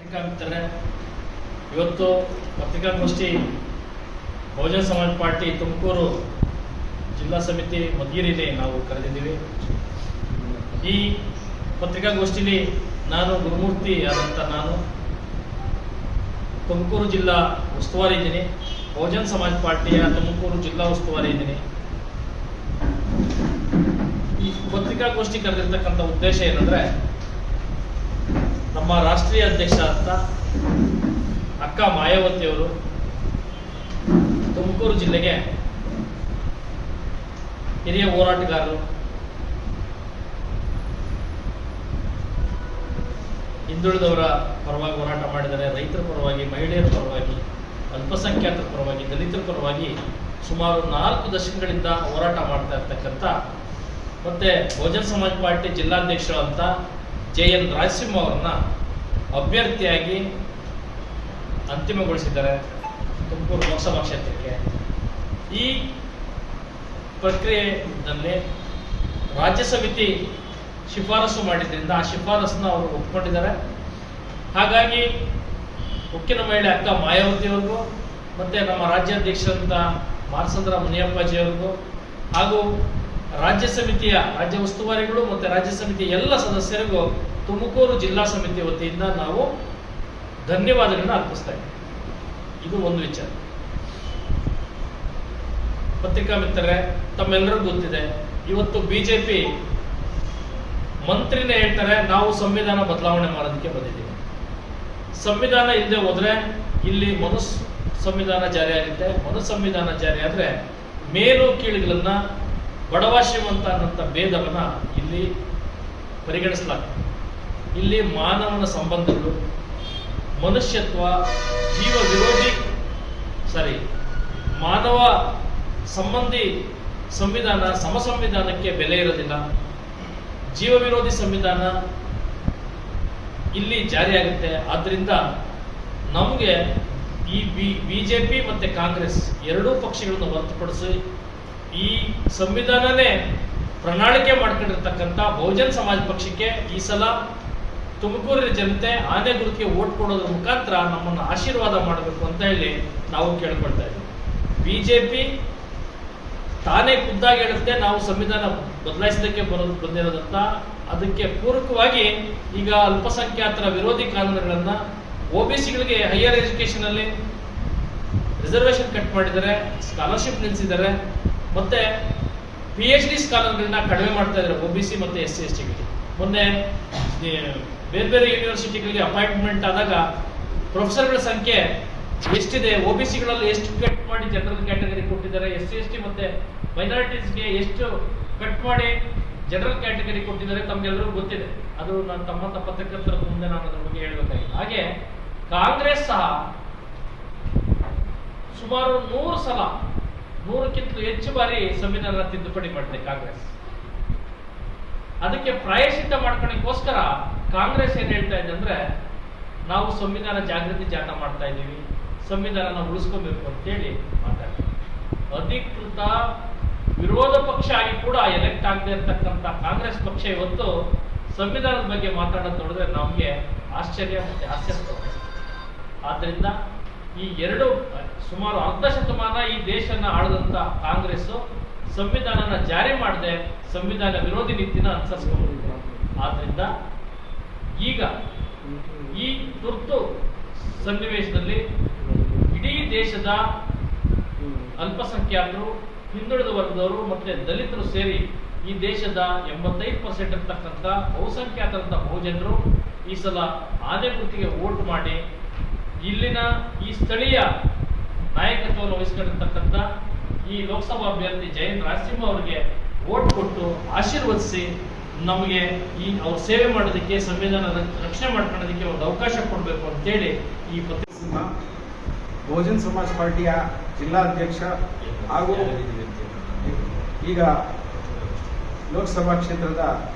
ಪತ್ರಿಕಾಮಿತ್ರರೇ, ಇವತ್ತು ಪತ್ರಿಕಾಗೋಷ್ಠಿ ಬಹುಜನ ಸಮಾಜ ಪಾರ್ಟಿ ತುಮಕೂರು ಜಿಲ್ಲಾ ಸಮಿತಿ ಮಧುಗಿರಿಯಲ್ಲಿ ನಾವು ಕರೆದಿದ್ದೀವಿ. ಈ ಪತ್ರಿಕಾಗೋಷ್ಠಿಯಲ್ಲಿ ನಾನು ಗುರುಮೂರ್ತಿ ಆದಂಥ ನಾನು ತುಮಕೂರು ಜಿಲ್ಲಾ ಉಸ್ತುವಾರಿ ಇದ್ದೀನಿ. ಬಹುಜನ ಸಮಾಜ ಪಾರ್ಟಿಯ ತುಮಕೂರು ಜಿಲ್ಲಾ ಉಸ್ತುವಾರಿ ಇದ್ದೀನಿ. ಈ ಪತ್ರಿಕಾಗೋಷ್ಠಿ ಕರೆದಿರ್ತಕ್ಕಂಥ ಉದ್ದೇಶ ಏನಂದ್ರೆ, ನಮ್ಮ ರಾಷ್ಟ್ರೀಯ ಅಧ್ಯಕ್ಷ ಅಂತ ಅಕ್ಕ ಮಾಯಾವತಿಯವರು ತುಮಕೂರು ಜಿಲ್ಲೆಗೆ ಹಿರಿಯ ಹೋರಾಟಗಾರರು, ಹಿಂದುಳಿದವರ ಪರವಾಗಿ ಹೋರಾಟ ಮಾಡಿದ್ದಾರೆ, ರೈತರ ಪರವಾಗಿ, ಮಹಿಳೆಯರ ಪರವಾಗಿ, ಅಲ್ಪಸಂಖ್ಯಾತರ ಪರವಾಗಿ, ದಲಿತರ ಪರವಾಗಿ ಸುಮಾರು 4 ದಶಕಗಳಿಂದ ಹೋರಾಟ ಮಾಡ್ತಾ ಇರ್ತಕ್ಕಂಥ ಮತ್ತೆ ಬಹುಜನ ಸಮಾಜ ಪಾರ್ಟಿ ಜಿಲ್ಲಾಧ್ಯಕ್ಷರು ಅಂತ JN ರಾಜಸಿಂಹ ಅವರನ್ನ ಅಭ್ಯರ್ಥಿಯಾಗಿ ಅಂತಿಮಗೊಳಿಸಿದ್ದಾರೆ ತುಮಕೂರು ಲೋಕಸಭಾ ಕ್ಷೇತ್ರಕ್ಕೆ. ಈ ಪ್ರಕ್ರಿಯೆಯಲ್ಲಿ ರಾಜ್ಯ ಸಮಿತಿ ಶಿಫಾರಸು ಮಾಡಿದ್ರಿಂದ ಆ ಶಿಫಾರಸನ್ನ ಅವರು ಒಪ್ಪಿಕೊಂಡಿದ್ದಾರೆ. ಹಾಗಾಗಿ ಉಕ್ಕಿನ ಮಹಿಳೆ ಅಕ್ಕ ಮಾಯಾವತಿಯವರಿಗೂ ಮತ್ತೆ ನಮ್ಮ ರಾಜ್ಯಾಧ್ಯಕ್ಷರಂತ ಮಾರ್ಸಂದ್ರ ಮುನಿಯಪ್ಪಾಜಿಯವರಿಗೂ ಹಾಗೂ ರಾಜ್ಯ ಉಸ್ತುವಾರಿಗಳು ಮತ್ತೆ ರಾಜ್ಯ ಸಮಿತಿಯ ಎಲ್ಲ ಸದಸ್ಯರಿಗೂ ತುಮಕೂರು ಜಿಲ್ಲಾ ಸಮಿತಿ ವತಿಯಿಂದ ನಾವು ಧನ್ಯವಾದಗಳನ್ನ ಅರ್ಪಿಸ್ತಾ ಇದ್ದೀವಿ. ಇದು ಒಂದು ವಿಚಾರ. ಪತ್ರಿಕಾ ಮಿತ್ರರೇ, ತಮ್ಮೆಲ್ಲರಿಗೂ ಗೊತ್ತಿದೆ, ಇವತ್ತು ಬಿಜೆಪಿ ಮಂತ್ರಿನೇ ಹೇಳ್ತಾರೆ ನಾವು ಸಂವಿಧಾನ ಬದಲಾವಣೆ ಮಾಡೋದಕ್ಕೆ ಬಂದಿದ್ದೀವಿ. ಸಂವಿಧಾನ ಇಲ್ಲದೆ ಹೋದ್ರೆ ಇಲ್ಲಿ ಸಂವಿಧಾನ ಜಾರಿ ಆಗುತ್ತೆ. ಸಂವಿಧಾನ ಜಾರಿ ಆದ್ರೆ ಮೇಲು ಕೀಳುಗಳನ್ನ, ಬಡವ ಶ್ರೀಮಂತ ಅನ್ನಂತ ಭೇದವನ್ನ ಇಲ್ಲಿ ಪರಿಗಣಿಸಲಾಗ್ತದೆ. ಇಲ್ಲಿ ಮಾನವನ ಸಂಬಂಧಗಳು, ಮನುಷ್ಯತ್ವ, ಮಾನವ ಸಂಬಂಧಿ ಸಂವಿಧಾನ, ಸಂವಿಧಾನಕ್ಕೆ ಬೆಲೆ ಇರೋದಿಲ್ಲ. ಜೀವ ವಿರೋಧಿ ಸಂವಿಧಾನ ಇಲ್ಲಿ ಜಾರಿಯಾಗುತ್ತೆ. ಆದ್ರಿಂದ ನಮಗೆ ಈ ಬಿಜೆಪಿ ಮತ್ತೆ ಕಾಂಗ್ರೆಸ್ ಎರಡೂ ಪಕ್ಷಗಳನ್ನು ಹೊರತುಪಡಿಸಿ ಈ ಸಂವಿಧಾನನೇ ಪ್ರಣಾಳಿಕೆ ಮಾಡ್ಕೊಂಡಿರ್ತಕ್ಕಂಥ ಬಹುಜನ ಸಮಾಜ ಪಕ್ಷಕ್ಕೆ ಈ ಸಲ ತುಮಕೂರಿನ ಜನತೆ ಆನೆ ಗುರುತಿಗೆ ಓಟ್ ಕೊಡೋದ್ರ ಮುಖಾಂತರ ನಮ್ಮನ್ನು ಆಶೀರ್ವಾದ ಮಾಡಬೇಕು ಅಂತ ಹೇಳಿ ನಾವು ಕೇಳ್ಕೊಳ್ತಾ ಇದ್ದೀವಿ. ಬಿಜೆಪಿ ತಾನೇ ಖುದ್ದಾಗಿ ಹೇಳುತ್ತೆ ನಾವು ಸಂವಿಧಾನ ಬದಲಾಯಿಸೋದಕ್ಕೆ ಬಂದಿರೋದಂತ. ಅದಕ್ಕೆ ಪೂರಕವಾಗಿ ಈಗ ಅಲ್ಪಸಂಖ್ಯಾತರ ವಿರೋಧಿ ಕಾನೂನುಗಳನ್ನ, OBCಗಳಿಗೆ ಹೈಯರ್ ಎಜುಕೇಶನ್ ಅಲ್ಲಿ ರಿಸರ್ವೇಶನ್ ಕಟ್ ಮಾಡಿದ್ದಾರೆ, ಸ್ಕಾಲರ್ಶಿಪ್ ನಿಲ್ಲಿಸಿದ್ದಾರೆ, ಮತ್ತೆ PhD ಸ್ಕಾಲರ್ಗಳನ್ನ ಕಡಿಮೆ ಮಾಡ್ತಾ ಇದ್ದಾರೆ OBC ಮತ್ತೆ SC STಗಳಿಗೆ. ಮೊನ್ನೆ ಬೇರೆ ಬೇರೆ ಯೂನಿವರ್ಸಿಟಿಗಳಿಗೆ ಅಪಾಯಿಂಟ್ಮೆಂಟ್ ಆದಾಗ ಪ್ರೊಫೆಸರ್ಗಳ ಸಂಖ್ಯೆ ಎಷ್ಟಿದೆ, OBCಗಳಲ್ಲಿ ಎಷ್ಟು ಕಟ್ ಮಾಡಿ ಜನರಲ್ ಕ್ಯಾಟಗರಿ ಕೊಟ್ಟಿದ್ದಾರೆ, SC ST ಮತ್ತೆ ಮೈನಾರಿಟೀಸ್ಗೆ ಎಷ್ಟು ಕಟ್ ಮಾಡಿ ಜನರಲ್ ಕ್ಯಾಟಗರಿ ಕೊಟ್ಟಿದ್ದಾರೆ ತಮ್ಗೆಲ್ಲರಿಗೂ ಗೊತ್ತಿದೆ. ಅದು ನಾನು ತಮ್ಮಂತ ಪತ್ರಕರ್ತರ ಮುಂದೆ ನಾನು ಅದ್ರ ಬಗ್ಗೆ ಹೇಳ್ಬೇಕಾಗಿದೆ. ಹಾಗೆ ಕಾಂಗ್ರೆಸ್ ಸಹ ಸುಮಾರು 100ಕ್ಕಿಂತಲೂ ಹೆಚ್ಚು ಬಾರಿ ಸಂವಿಧಾನ ತಿದ್ದುಪಡಿ ಮಾಡಿದೆ ಕಾಂಗ್ರೆಸ್. ಅದಕ್ಕೆ ಪ್ರಾಯಶ್ಚಿತ್ತ ಮಾಡ್ಕೊಳ್ಳಿಕ್ಕೋಸ್ಕರ ಕಾಂಗ್ರೆಸ್ ಏನ್ ಹೇಳ್ತಾ ಇದೆ ಅಂದ್ರೆ, ನಾವು ಸಂವಿಧಾನ ಜಾಗೃತಿ ಜಾಥಾ ಮಾಡ್ತಾ ಇದ್ದೀವಿ, ಸಂವಿಧಾನ ಉಳಿಸ್ಕೊಬೇಕು ಅಂತೇಳಿ ಮಾತಾಡ್ತೀವಿ. ಅಧಿಕೃತ ವಿರೋಧ ಪಕ್ಷ ಆಗಿ ಕೂಡ ಎಲೆಕ್ಟ್ ಆಗದೆ ಇರತಕ್ಕಂಥ ಕಾಂಗ್ರೆಸ್ ಪಕ್ಷ ಇವತ್ತು ಸಂವಿಧಾನದ ಬಗ್ಗೆ ಮಾತಾಡೋದು ನೋಡಿದ್ರೆ ನಮಗೆ ಆಶ್ಚರ್ಯ ಮತ್ತೆ ಹಾಸ್ಯಾಸ್ಪದ. ಆದ್ರಿಂದ ಈ ಸುಮಾರು ಅರ್ಧ ಶತಮಾನ ಈ ದೇಶನ ಆಳದಂತ ಕಾಂಗ್ರೆಸ್ ಸಂವಿಧಾನನ ಜಾರಿ ಮಾಡದೆ ಸಂವಿಧಾನ ವಿರೋಧಿ ನೀತಿನ ಅನುಸರಿಸಿಕೊಂಡಿದೆ. ಆದ್ರಿಂದ ಈಗ ಈ ತುರ್ತು ಸನ್ನಿವೇಶದಲ್ಲಿ ಇಡೀ ದೇಶದ ಅಲ್ಪಸಂಖ್ಯಾತರು, ಹಿಂದುಳಿದ ವರ್ಗದವರು ಮತ್ತೆ ದಲಿತರು ಸೇರಿ ಈ ದೇಶದ 85% ಇರ್ತಕ್ಕಂಥ ಬಹುಸಂಖ್ಯಾತರಂತ ಬಹುಜನರು ಈ ಸಲ ಆನೆ ಗುರುತಿಗೆ ವೋಟ್ ಮಾಡಿ ಇಲ್ಲಿನ ಈ ಸ್ಥಳೀಯ ನಾಯಕತ್ವವನ್ನು ವಹಿಸಿಕೊಂಡಿರ್ತಕ್ಕಂಥ ಈ ಲೋಕಸಭಾ ಅಭ್ಯರ್ಥಿ JN ರಾಜಸಿಂಹ ಅವರಿಗೆ ವೋಟ್ ಕೊಟ್ಟು ಆಶೀರ್ವದಿಸಿ ನಮಗೆ ಅವ್ರ ಸೇವೆ ಮಾಡೋದಕ್ಕೆ, ಸಂವಿಧಾನ ರಕ್ಷಣೆ ಮಾಡ್ಕೊಳ್ಳೋದಕ್ಕೆ ಒಂದು ಅವಕಾಶ ಕೊಡಬೇಕು ಅಂತೇಳಿ ಈ ಬಹುಜನ ಸಮಾಜ ಪಾರ್ಟಿಯ ಜಿಲ್ಲಾಧ್ಯಕ್ಷ ಹಾಗೂ ಈಗ ಲೋಕಸಭಾ ಕ್ಷೇತ್ರದ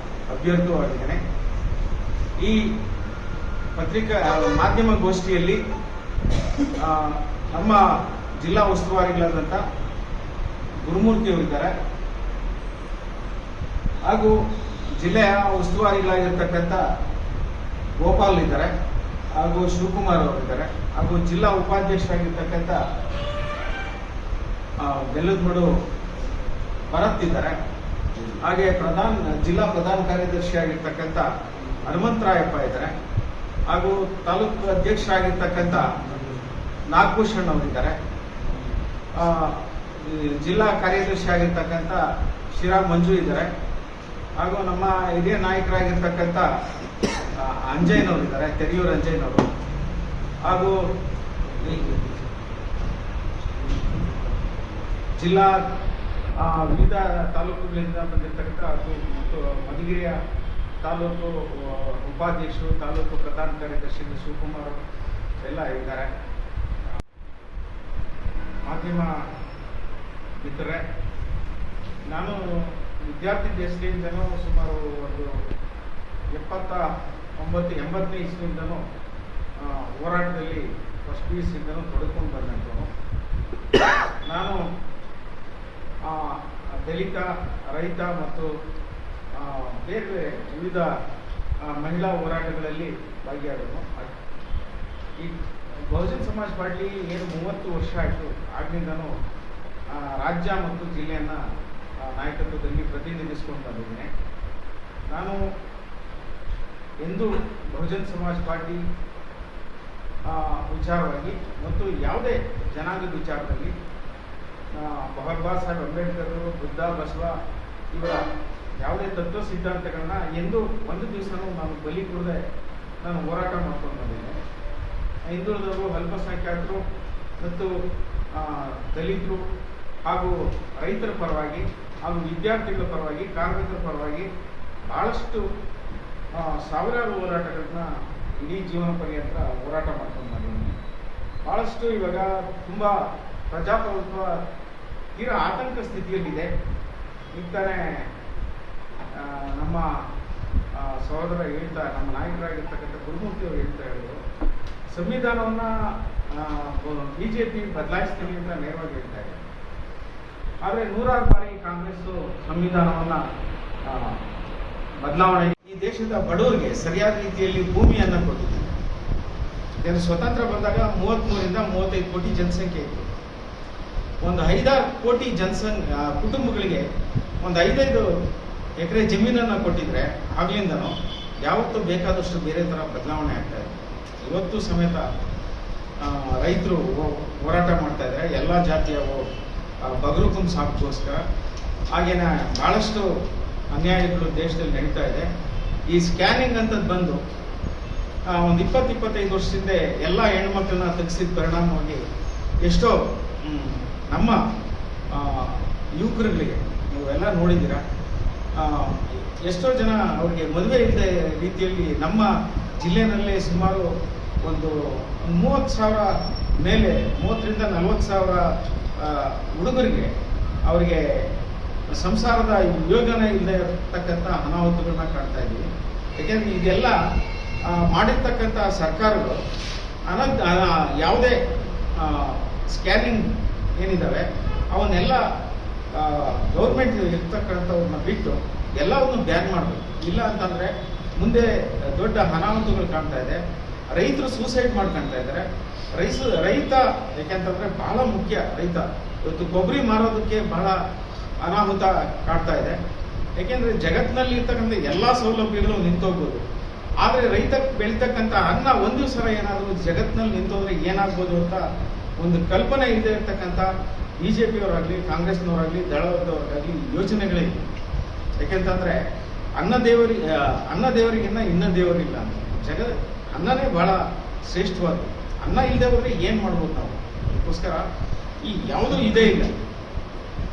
ಅಭ್ಯರ್ಥಿ ಆಗಿದ್ದೇನೆ. ಈ ಮಾಧ್ಯಮ ಗೋಷ್ಠಿಯಲ್ಲಿ ನಮ್ಮ ಜಿಲ್ಲಾ ಉಸ್ತುವಾರಿಗಳಾದಂಥ ಗುರುಮೂರ್ತಿ ಅವರಿದ್ದಾರೆ ಹಾಗೂ ಜಿಲ್ಲೆಯ ಉಸ್ತುವಾರಿಗಳಾಗಿರ್ತಕ್ಕಂಥ ಗೋಪಾಲ್ ಇದ್ದಾರೆ. ಹಾಗೂ ಶಿವಕುಮಾರ್ ಅವರಿದ್ದಾರೆ, ಹಾಗೂ ಜಿಲ್ಲಾ ಉಪಾಧ್ಯಕ್ಷರಾಗಿರ್ತಕ್ಕಂಥ ಬೆಲ್ಲದಮಡು ಭರತ್ ಇದ್ದಾರೆ. ಹಾಗೆ ಜಿಲ್ಲಾ ಪ್ರಧಾನ ಕಾರ್ಯದರ್ಶಿ ಆಗಿರ್ತಕ್ಕಂಥ ಹನುಮಂತರಾಯಪ್ಪ ಇದ್ದಾರೆ, ಹಾಗೂ ತಾಲೂಕು ಅಧ್ಯಕ್ಷರಾಗಿರ್ತಕ್ಕಂಥ ನಾಗಭೂಷಣ್ ಅವರಿದ್ದಾರೆ, ಜಿಲ್ಲಾ ಕಾರ್ಯದರ್ಶಿ ಆಗಿರ್ತಕ್ಕಂಥ ಶ್ರೀರಾಮ್ ಮಂಜು ಇದ್ದಾರೆ, ಹಾಗೂ ನಮ್ಮ ಹಿರಿಯ ನಾಯಕರಾಗಿರ್ತಕ್ಕಂಥ ಅಂಜಯ್ಯನವರಿದ್ದಾರೆ, ತೆರಿಯೂರು ಅಂಜಯ್ಯನವರು, ಹಾಗೂ ಜಿಲ್ಲಾ ವಿವಿಧ ತಾಲೂಕುಗಳಿಂದ ಬಂದಿರತಕ್ಕಂಥ ಮತ್ತು ಮಧುಗಿರಿಯ ತಾಲೂಕು ಉಪಾಧ್ಯಕ್ಷರು, ತಾಲೂಕು ಪ್ರಧಾನ ಕಾರ್ಯದರ್ಶಿ ಶಿವಕುಮಾರ್ ಎಲ್ಲ ಇದ್ದಾರೆ. ಮಾಧ್ಯಮ ಮಿತ್ರರೇ, ನಾನು ವಿದ್ಯಾರ್ಥಿ ದಶೆಯಿಂದನೂ ಸುಮಾರು ಒಂದು 80ನೇ ಇಸ್ವಿಯಿಂದನೂ ಹೋರಾಟದಲ್ಲಿ ಫಸ್ಟ್ PUC ಇಂದನೂ ತೊಡಕೊಂಡು ಬಂದಂಥವನು. ನಾನು ದಲಿತ, ರೈತ ಮತ್ತು ಬೇರೆ ಬೇರೆ ವಿವಿಧ ಮಹಿಳಾ ಹೋರಾಟಗಳಲ್ಲಿ ಭಾಗಿಯಾದನು. ಈ ಬಹುಜನ್ ಸಮಾಜ್ ಪಾರ್ಟಿ ಏನು 30 ವರ್ಷ ಆಯಿತು, ಆಗ್ಲಿಂದನೂ ರಾಜ್ಯ ಮತ್ತು ಜಿಲ್ಲೆಯನ್ನು ನಾಯಕತ್ವದಲ್ಲಿ ಪ್ರತಿನಿಧಿಸಿಕೊಂಡು ಬಂದಿದ್ದೇನೆ. ನಾನು ಎಂದು ಬಹುಜನ್ ಸಮಾಜ್ ಪಾರ್ಟಿ ವಿಚಾರವಾಗಿ ಮತ್ತು ಯಾವುದೇ ಜನಾಂಗದ ವಿಚಾರದಲ್ಲಿ ಬಾಬಾ ಸಾಹೇಬ್ ಅಂಬೇಡ್ಕರ್, ಬುದ್ಧ, ಬಸವ ಇವರ ಯಾವುದೇ ತತ್ವ ಸಿದ್ಧಾಂತಗಳನ್ನ ಎಂದು ಒಂದು ದಿವಸನೂ ನಾನು ಬಲಿ ಕೊಡದೆ ನಾನು ಹೋರಾಟ ಮಾಡ್ಕೊಂಡು ಬಂದಿದ್ದೆ. ಹಿಂದುಳಿದವರು, ಅಲ್ಪಸಂಖ್ಯಾತರು ಮತ್ತು ದಲಿತರು ಹಾಗೂ ರೈತರ ಪರವಾಗಿ ಹಾಗೂ ವಿದ್ಯಾರ್ಥಿಗಳ ಪರವಾಗಿ, ಕಾರ್ಮಿಕರ ಪರವಾಗಿ ಬಹಳಷ್ಟು ಸಾವಿರಾರು ಹೋರಾಟಗಳನ್ನ ಇಡೀ ಜೀವನ ಪರ್ಯಂತ ಹೋರಾಟ ಮಾಡ್ಕೊಂಡು ಬಂದಿದ್ದೀನಿ. ಭಾಳಷ್ಟು ಇವಾಗ ತುಂಬ ಪ್ರಜಾಪ್ರಭುತ್ವ ತೀರಾ ಆತಂಕ ಸ್ಥಿತಿಯಲ್ಲಿದೆ. ಈಗ ತಾನೇ ನಮ್ಮ ಸಹೋದರ ನಮ್ಮ ನಾಯಕರಾಗಿರ್ತಕ್ಕಂಥ ಗುರುಮೂರ್ತಿ ಅವರು ಹೇಳಿದ್ರು, ಸಂವಿಧಾನವನ್ನು BJP ಬದಲಾಯಿಸ್ತೀವಿ ಅಂತ ನೇರವಾಗಿ ಹೇಳ್ತಾ ಇದೆ. ಆದರೆ 100 ಬಾರಿ ಕಾಂಗ್ರೆಸ್ ಸಂವಿಧಾನವನ್ನು ಬದಲಾವಣೆ ಈ ದೇಶದ ಬಡವರಿಗೆ ಸರಿಯಾದ ರೀತಿಯಲ್ಲಿ ಭೂಮಿಯನ್ನು ಕೊಟ್ಟಿದೆ. ಸ್ವತಂತ್ರ ಬಂದಾಗ 33ರಿಂದ 35 ಕೋಟಿ ಜನಸಂಖ್ಯೆ ಇತ್ತು. ಒಂದು 5-6 ಕೋಟಿ ಕುಟುಂಬಗಳಿಗೆ ಒಂದು 5-5 ಎಕರೆ ಜಮೀನನ್ನು ಕೊಟ್ಟಿದ್ರೆ ಆಗ್ಲಿಂದನೂ ಯಾವತ್ತೂ ಬೇಕಾದಷ್ಟು ಬೇರೆ ಥರ ಬದಲಾವಣೆ ಆಗ್ತಾ ಇದೆ. ಇವತ್ತು ಸಮೇತ ರೈತರು ಹೋರಾಟ ಮಾಡ್ತಾ ಇದ್ದಾರೆ ಎಲ್ಲ ಜಾತಿಯ ಬಗರುಕುಂ ಸಾಕೋಸ್ಕರ. ಹಾಗೇನೆ ಭಾಳಷ್ಟು ಅನ್ಯಾಯಗಳು ದೇಶದಲ್ಲಿ ನಡೀತಾ ಇದೆ. ಈ ಸ್ಕ್ಯಾನಿಂಗ್ ಅಂತದ್ದು ಬಂದು ಒಂದು 20-25 ವರ್ಷದಿಂದ ಎಲ್ಲ ಹೆಣ್ಮಕ್ಳನ್ನ ತೆಗೆಸಿದ ಪರಿಣಾಮವಾಗಿ ಎಷ್ಟೋ ನಮ್ಮ ಯುವಕರುಗಳಿಗೆ ನೀವೆಲ್ಲ ನೋಡಿದ್ದೀರಾ, ಎಷ್ಟೋ ಜನ ಅವ್ರಿಗೆ ಮದುವೆ ಇಲ್ಲದೆ ರೀತಿಯಲ್ಲಿ ನಮ್ಮ ಜಿಲ್ಲೆನಲ್ಲೇ ಸುಮಾರು ಒಂದು 30,000 ಮೇಲೆ 30ರಿಂದ 40,000 ಹುಡುಗರಿಗೆ ಅವರಿಗೆ ಸಂಸಾರದ ಯೋಗನೆ ಇಲ್ಲದೆ ಇರತಕ್ಕಂಥ ಅನಾಹುತಗಳನ್ನ ಕಾಣ್ತಾ ಇದ್ದೀವಿ. ಯಾಕೆಂದರೆ ಇದೆಲ್ಲ ಮಾಡಿರ್ತಕ್ಕಂಥ ಸರ್ಕಾರಗಳು ಯಾವುದೇ ಸ್ಕ್ಯಾನಿಂಗ್ ಏನಿದ್ದಾವೆ ಅವನ್ನೆಲ್ಲ ಗೌರ್ಮೆಂಟ್ ಇರ್ತಕ್ಕಂಥವ್ರನ್ನ ಬಿಟ್ಟು ಎಲ್ಲವನ್ನು ಬ್ಯಾನ್ ಮಾಡಬೇಕು. ಇಲ್ಲ ಅಂತಂದರೆ ಮುಂದೆ ದೊಡ್ಡ ಅನಾಹುತಗಳು ಕಾಣ್ತಾ ಇದೆ. ರೈತರು ಸೂಸೈಡ್ ಮಾಡ್ಕೊಳ್ತಾ ಇದ್ದಾರೆ. ರೈತ ಯಾಕೆಂತಂದರೆ ಬಹಳ ಮುಖ್ಯ. ರೈತ ಇವತ್ತು ಕೊಬ್ಬರಿ ಮಾರೋದಕ್ಕೆ ಬಹಳ ಅನಾಹುತ ಕಾಡ್ತಾ ಇದೆ. ಯಾಕೆಂದರೆ ಜಗತ್ತಿನಲ್ಲಿ ಇರ್ತಕ್ಕಂಥ ಎಲ್ಲ ಸೌಲಭ್ಯಗಳು ನಿಂತೋಗ್ಬೋದು. ಆದರೆ ರೈತ ಬೆಳೀತಕ್ಕಂಥ ಅನ್ನ ಒಂದು ದಿವಸ ಏನಾದರೂ ಜಗತ್ತಿನಲ್ಲಿ ನಿಂತೋದ್ರೆ ಏನಾಗ್ಬೋದು ಅಂತ ಒಂದು ಕಲ್ಪನೆ ಇಲ್ಲದೆ ಇರ್ತಕ್ಕಂಥ BJPಯವರಾಗಲಿ, ಕಾಂಗ್ರೆಸ್ನವರಾಗಲಿ, ದಳದವರಾಗಲಿ ಯೋಚನೆಗಳಿವೆ. ಯಾಕೆಂತಂದರೆ ಅನ್ನ ದೇವರಿಗಿನ್ನ ಇನ್ನ ದೇವರಿಲ್ಲ ಅಂತ. ಅನ್ನನೇ ಬಹಳ ಶ್ರೇಷ್ಠವಾದ. ಅನ್ನ ಇಲ್ಲದೆ ಹೋದರೆ ಏನು ಮಾಡ್ಬೋದು ನಾವು? ಅದಕ್ಕೋಸ್ಕರ ಈ ಯಾವುದೂ ಇದೇ ಇಲ್ಲ.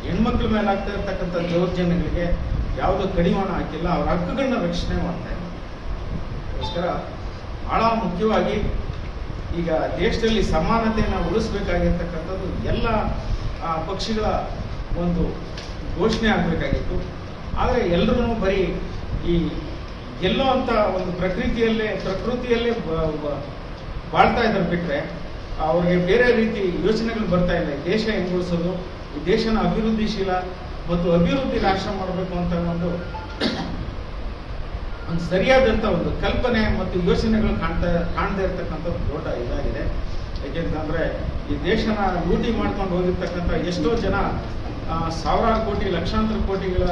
ಹೆಣ್ಮಕ್ಳ ಮೇಲೆ ಆಗ್ತಾ ಇರ್ತಕ್ಕಂಥ ದೌರ್ಜನ್ಯಗಳಿಗೆ ಯಾವುದೋ ಕಡಿವಾಣ ಹಾಕಿಲ್ಲ. ಅವ್ರ ಹಕ್ಕುಗಳನ್ನ ರಕ್ಷಣೆ ಮಾಡ್ತಾ ಇದ್ದಾರೆ. ಅದಕ್ಕೋಸ್ಕರ ಬಹಳ ಮುಖ್ಯವಾಗಿ ಈಗ ದೇಶದಲ್ಲಿ ಸಮಾನತೆಯನ್ನು ಉಳಿಸ್ಬೇಕಾಗಿರ್ತಕ್ಕಂಥದ್ದು ಎಲ್ಲ ಪಕ್ಷಗಳ ಒಂದು ಘೋಷಣೆ ಆಗಬೇಕಾಗಿತ್ತು. ಆದರೆ ಎಲ್ಲರೂ ಬರೀ ಈ ಗೆಲ್ಲೋ ಅಂತ ಒಂದು ಪ್ರಕೃತಿಯಲ್ಲೇ ಬಾಳ್ತಾ ಇದ್ದಾರೆ ಬಿಟ್ಟರೆ ಅವ್ರಿಗೆ ಬೇರೆ ರೀತಿ ಯೋಚನೆಗಳು ಬರ್ತಾ ಇಲ್ಲ. ಈ ದೇಶ ಹೆಂಗೆ ಉಳಿಸೋದು, ಈ ದೇಶನ ಅಭಿವೃದ್ಧಿಶೀಲ ಮತ್ತು ಅಭಿವೃದ್ಧಿ ರಾಷ್ಟ್ರ ಮಾಡಬೇಕು ಅಂತ ಒಂದು ಒಂದು ಸರಿಯಾದಂಥ ಒಂದು ಕಲ್ಪನೆ ಮತ್ತು ಯೋಚನೆಗಳು ಕಾಣದೇ ಇರತಕ್ಕಂಥ ಒಂದು ದೊಡ್ಡ ಇದಾಗಿದೆ. ಏಕೆಂತಂದರೆ ಈ ದೇಶನ ಲೂಟಿ ಮಾಡ್ಕೊಂಡು ಹೋಗಿರ್ತಕ್ಕಂಥ ಎಷ್ಟೋ ಜನ ಸಾವಿರಾರು ಕೋಟಿ ಲಕ್ಷಾಂತರ ಕೋಟಿಗಳ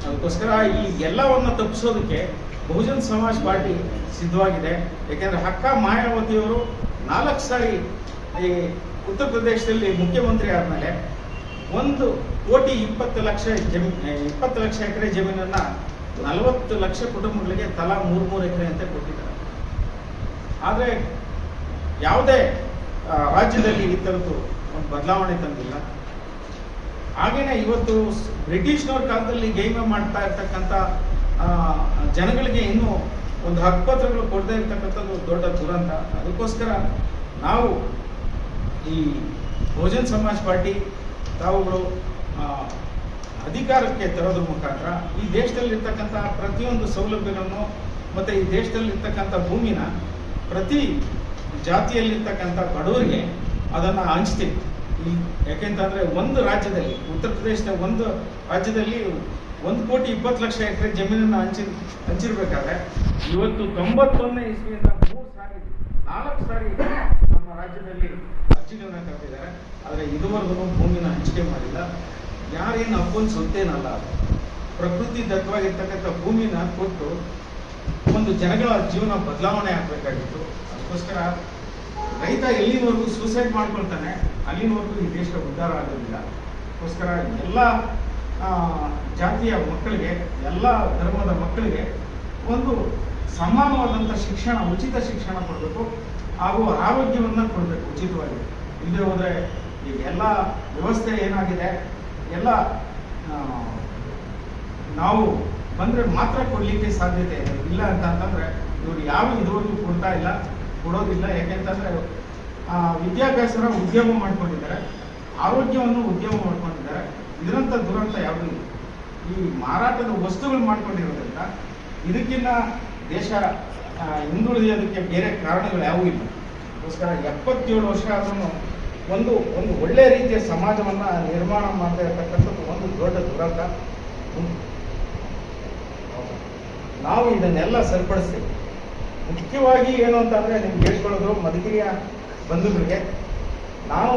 ಅದಕ್ಕೋಸ್ಕರ ಈ ಎಲ್ಲವನ್ನು ತಪ್ಪಿಸೋದಕ್ಕೆ ಬಹುಜನ್ ಸಮಾಜ್ ಪಾರ್ಟಿ ಸಿದ್ಧವಾಗಿದೆ. ಯಾಕೆಂದರೆ ಹಕ್ಕ ಮಾಯಾವತಿಯವರು 4 ಸಾರಿ ಈ ಉತ್ತರ ಪ್ರದೇಶದಲ್ಲಿ ಮುಖ್ಯಮಂತ್ರಿ ಆದಮೇಲೆ 1,20,00,000 ಎಕರೆ ಜಮೀನನ್ನು 40 ಲಕ್ಷ ಕುಟುಂಬಗಳಿಗೆ ತಲಾ 3 ಎಕರೆ ಅಂತ ಕೊಟ್ಟಿದ್ದಾರೆ. ಆದರೆ ಯಾವುದೇ ರಾಜ್ಯದಲ್ಲಿ ಈ ಥರದ್ದು ಒಂದು ಬದಲಾವಣೆ ತಂದಿಲ್ಲ. ಹಾಗೇನೆ ಇವತ್ತು ಬ್ರಿಟಿಷ್ನವ್ರ ಕಾಲದಲ್ಲಿ ಗೇಮ ಮಾಡ್ತಾ ಇರ್ತಕ್ಕಂಥ ಜನಗಳಿಗೆ ಇನ್ನೂ ಒಂದು ಹಕ್ಕುಪತ್ರಗಳು ಕೊಡದೇ ಇರ್ತಕ್ಕಂಥದ್ದು ದೊಡ್ಡ ದುರಂತ. ಅದಕ್ಕೋಸ್ಕರ ನಾವು ಈ ಬಹುಜನ್ ಸಮಾಜ್ ಪಾರ್ಟಿ ತಾವುಗಳು ಅಧಿಕಾರಕ್ಕೆ ತರೋದ್ರ ಮುಖಾಂತರ ಈ ದೇಶದಲ್ಲಿರ್ತಕ್ಕಂಥ ಪ್ರತಿಯೊಂದು ಸೌಲಭ್ಯಗಳನ್ನು ಮತ್ತು ಈ ದೇಶದಲ್ಲಿರ್ತಕ್ಕಂಥ ಭೂಮಿನ ಪ್ರತಿ ಜಾತಿಯಲ್ಲಿರ್ತಕ್ಕಂಥ ಬಡವರಿಗೆ ಅದನ್ನು ಹಂಚ್ತೀವಿ. ಯಾಕೆಂತಂದರೆ ಒಂದು ರಾಜ್ಯದಲ್ಲಿ ಉತ್ತರ ಪ್ರದೇಶದ ಒಂದು ರಾಜ್ಯದಲ್ಲಿ 1,20,00,000 ಎಕರೆ ಜಮೀನನ್ನು ಹಂಚಿರ್ಬೇಕಾದ್ರೆ ಇವತ್ತು 91ನೇ ಇಸ್ವಿಯಿಂದ 4 ಸಾರಿ ನಮ್ಮ ರಾಜ್ಯದಲ್ಲಿ ಅರ್ಜಿಗಳನ್ನ ಕರೆದಿದ್ದಾರೆ. ಆದರೆ ಇದುವರೆಗೂ ಭೂಮಿನ ಹಂಚಿಕೆ ಮಾಡಿಲ್ಲ. ಯಾರೇನು ಅಪ್ಪನ ಸೊತ್ತೇನಲ್ಲ, ಪ್ರಕೃತಿ ದತ್ತವಾಗಿರ್ತಕ್ಕಂಥ ಭೂಮಿನ ಕೊಟ್ಟು ಒಂದು ಜನಗಳ ಜೀವನ ಬದಲಾವಣೆ ಆಗಬೇಕಾಗಿತ್ತು. ಅದಕ್ಕೋಸ್ಕರ ರೈತ ಎಲ್ಲಿನವರೆಗೂ ಸೂಸೈಡ್ ಮಾಡ್ಕೊಳ್ತಾನೆ ಅಲ್ಲಿನವರೆಗೂ ಈ ದೇಶ ಉದ್ಧಾರ ಆಗೋದಿಲ್ಲ. ಅದಕ್ಕೋಸ್ಕರ ಎಲ್ಲ ಜಾತಿಯ ಮಕ್ಕಳಿಗೆ, ಎಲ್ಲ ಧರ್ಮದ ಮಕ್ಕಳಿಗೆ ಒಂದು ಸಮಾನವಾದಂಥ ಶಿಕ್ಷಣ, ಉಚಿತ ಶಿಕ್ಷಣ ಕೊಡಬೇಕು ಹಾಗೂ ಆರೋಗ್ಯವನ್ನು ಕೊಡಬೇಕು ಉಚಿತವಾಗಿ. ಇಲ್ಲದೆ ಹೋದರೆ ಈಗ ಎಲ್ಲ ವ್ಯವಸ್ಥೆ ಏನಾಗಿದೆ ಎಲ್ಲ ನಾವು ಬಂದರೆ ಮಾತ್ರ ಕೊಡಲಿಕ್ಕೆ ಸಾಧ್ಯತೆ ಇದೆ. ಇಲ್ಲ ಅಂತಂದರೆ ಇವರು ಯಾವ ಇದುವರೆಗೂ ಕೊಡೋದಿಲ್ಲ. ಯಾಕೆಂತಂದರೆ ವಿದ್ಯಾಭ್ಯಾಸನ ಉದ್ಯಮ ಮಾಡ್ಕೊಂಡಿದ್ದಾರೆ, ಆರೋಗ್ಯವನ್ನು ಉದ್ಯಮ ಮಾಡ್ಕೊಂಡಿದ್ದಾರೆ. ಇದರಂಥ ದುರಂತ ಯಾವುದೂ ಇಲ್ಲ. ಈ ಮಾರಾಟದ ವಸ್ತುಗಳು ಮಾಡ್ಕೊಂಡಿರೋದ್ರಿಂದ ಇದಕ್ಕಿಂತ ದೇಶ ಹಿಂದುಳಿಯೋದಕ್ಕೆ ಬೇರೆ ಕಾರಣಗಳು ಯಾವುೂ ಇಲ್ಲ. ಅದಕ್ಕೋಸ್ಕರ 77 ವರ್ಷ ಆದ್ರೂ ಒಂದು ಒಳ್ಳೆ ರೀತಿಯ ಸಮಾಜವನ್ನು ನಿರ್ಮಾಣ ಮಾಡ್ತಾ ಇರ್ತಕ್ಕಂಥದ್ದು ಒಂದು ದೊಡ್ಡ ದುರಂತ. ನಾವು ಇದನ್ನೆಲ್ಲ ಸರಿಪಡಿಸ್ತೀವಿ. ಮುಖ್ಯವಾಗಿ ಏನು ಅಂತಂದರೆ ನಿಮ್ಗೆ ಹೇಳ್ಕೊಳ್ಳೋದು ಮಧುಗಿರಿಯ ಬಂಧುಗಳಿಗೆ, ನಾನು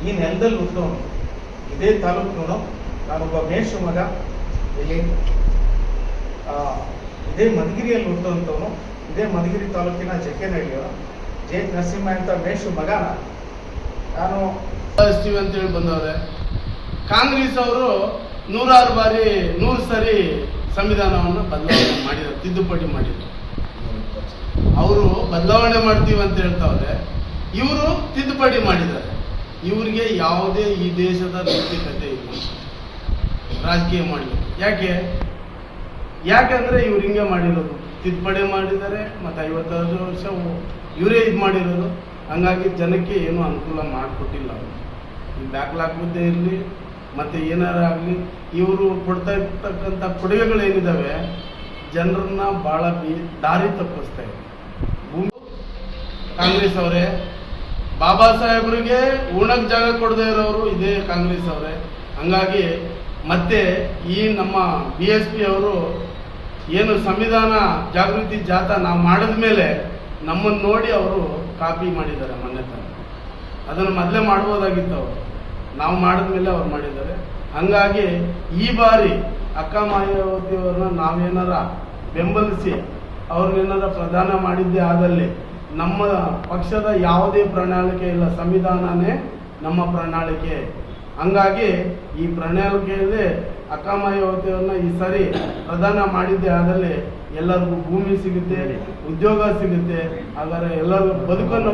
ಈ ನೆಲದಲ್ಲಿ ಹುಟ್ಟೋನು, ಇದೇ ತಾಲೂಕಿನವನು, ನಾನೊಬ್ಬ ಮೇಷು ಮಗ, ಇಲ್ಲಿ ಇದೇ ಮಧುಗಿರಿಯಲ್ಲಿ ಹುಟ್ಟುವಂಥವನು, ಇದೇ ಮಧುಗಿರಿ ತಾಲೂಕಿನ ಜಕ್ಕೇನಹಳ್ಳಿಯವರು, ಜೆ ನರಸಿಂಹ ಅಂತ ಮೇಷು ಮಗ ನಾನು ಅಂತೇಳಿ ಬಂದವ್ರೆ. ಕಾಂಗ್ರೆಸ್ ಅವರು 100 ಸರಿ ಸಂವಿಧಾನವನ್ನು ಬದಲಾವಣೆ ಮಾಡಿದ್ದಾರೆ, ತಿದ್ದುಪಡಿ ಮಾಡಿದ್ದಾರೆ. ಅವರು ಬದಲಾವಣೆ ಮಾಡ್ತೀವಿ ಅಂತ ಹೇಳ್ತಾವ್ರೆ, ಇವರು ತಿದ್ದುಪಡಿ ಮಾಡಿದ್ದಾರೆ. ಇವರಿಗೆ ಯಾವುದೇ ಈ ದೇಶದ ನೈತಿಕತೆ ಇಲ್ಲ ರಾಜಕೀಯ ಮಾಡಲಿಕ್ಕೆ. ಯಾಕೆಂದ್ರೆ ಇವ್ರು ಹಿಂಗೆ ಮಾಡಿರೋದು, ತಿದ್ದುಪಡಿ ಮಾಡಿದ್ದಾರೆ. ಮತ್ತು 56 ವರ್ಷ ಇವರೇ ಇದು ಮಾಡಿರೋದು. ಹಂಗಾಗಿ ಜನಕ್ಕೆ ಏನೂ ಅನುಕೂಲ ಮಾಡಿಕೊಟ್ಟಿಲ್ಲ. ಅವರು ಈ ಬ್ಯಾಕ್ಲಾಗ್ ಹುದ್ದೆ ಇರಲಿ ಮತ್ತು ಏನಾರ ಆಗಲಿ, ಇವರು ಕೊಡ್ತಾ ಇರ್ತಕ್ಕಂಥ ಕೊಡುಗೆಗಳೇನಿದ್ದಾವೆ ಜನರನ್ನ ಭಾಳ ದಾರಿ ತಪ್ಪಿಸ್ತಾ ಇದೆ. ಕಾಂಗ್ರೆಸ್ ಅವರೇ, ಬಾಬಾ ಸಾಹೇಬ್ರಿಗೆ ಉಣಕ್ಕೆ ಜಾಗ ಕೊಡದೇ ಇರೋರು ಇದೇ ಕಾಂಗ್ರೆಸ್ ಅವರೇ. ಹಂಗಾಗಿ ಮತ್ತೆ ಈ ನಮ್ಮ BSP ಅವರು ಏನು ಸಂವಿಧಾನ ಜಾಗೃತಿ ಜಾಥಾ ನಾವು ಮಾಡಿದ ಮೇಲೆ ನಮ್ಮನ್ನು ನೋಡಿ ಅವರು ಕಾಪಿ ಮಾಡಿದ್ದಾರೆ. ಮೊನ್ನೆ ತನಕ ಅದನ್ನು ಮೊದಲೇ ಮಾಡ್ಬೋದಾಗಿತ್ತು, ನಾವು ಮಾಡಿದ ಮೇಲೆ ಅವ್ರು ಮಾಡಿದ್ದಾರೆ. ಹಂಗಾಗಿ ಈ ಬಾರಿ ಅಕ್ಕ ಮಾಯಾವತಿಯವ್ರನ್ನ ನಾವೇನಾರ ಬೆಂಬಲಿಸಿ ಅವ್ರನ್ನೇನಾರ ಪ್ರದಾನ ಮಾಡಿದ್ದೇ ಆದಲ್ಲಿ ನಮ್ಮ ಪಕ್ಷದ ಯಾವುದೇ ಪ್ರಣಾಳಿಕೆ ಇಲ್ಲ, ಸಂವಿಧಾನನೇ ನಮ್ಮ ಪ್ರಣಾಳಿಕೆ. ಹಂಗಾಗಿ ಈ ಪ್ರಣಾಳಿಕೆಯಲ್ಲಿ ಅಕ್ಕ ಮಾಯಾವತಿಯವ್ರನ್ನ ಈ ಸರಿ ಪ್ರದಾನ ಮಾಡಿದ್ದೇ ಆದಲ್ಲಿ ಎಲ್ಲರಿಗೂ ಭೂಮಿ ಸಿಗುತ್ತೆ, ಉದ್ಯೋಗ ಸಿಗುತ್ತೆ, ಹಾಗಾದ್ರೆ ಎಲ್ಲರಿಗೂ ಬದುಕನ್ನು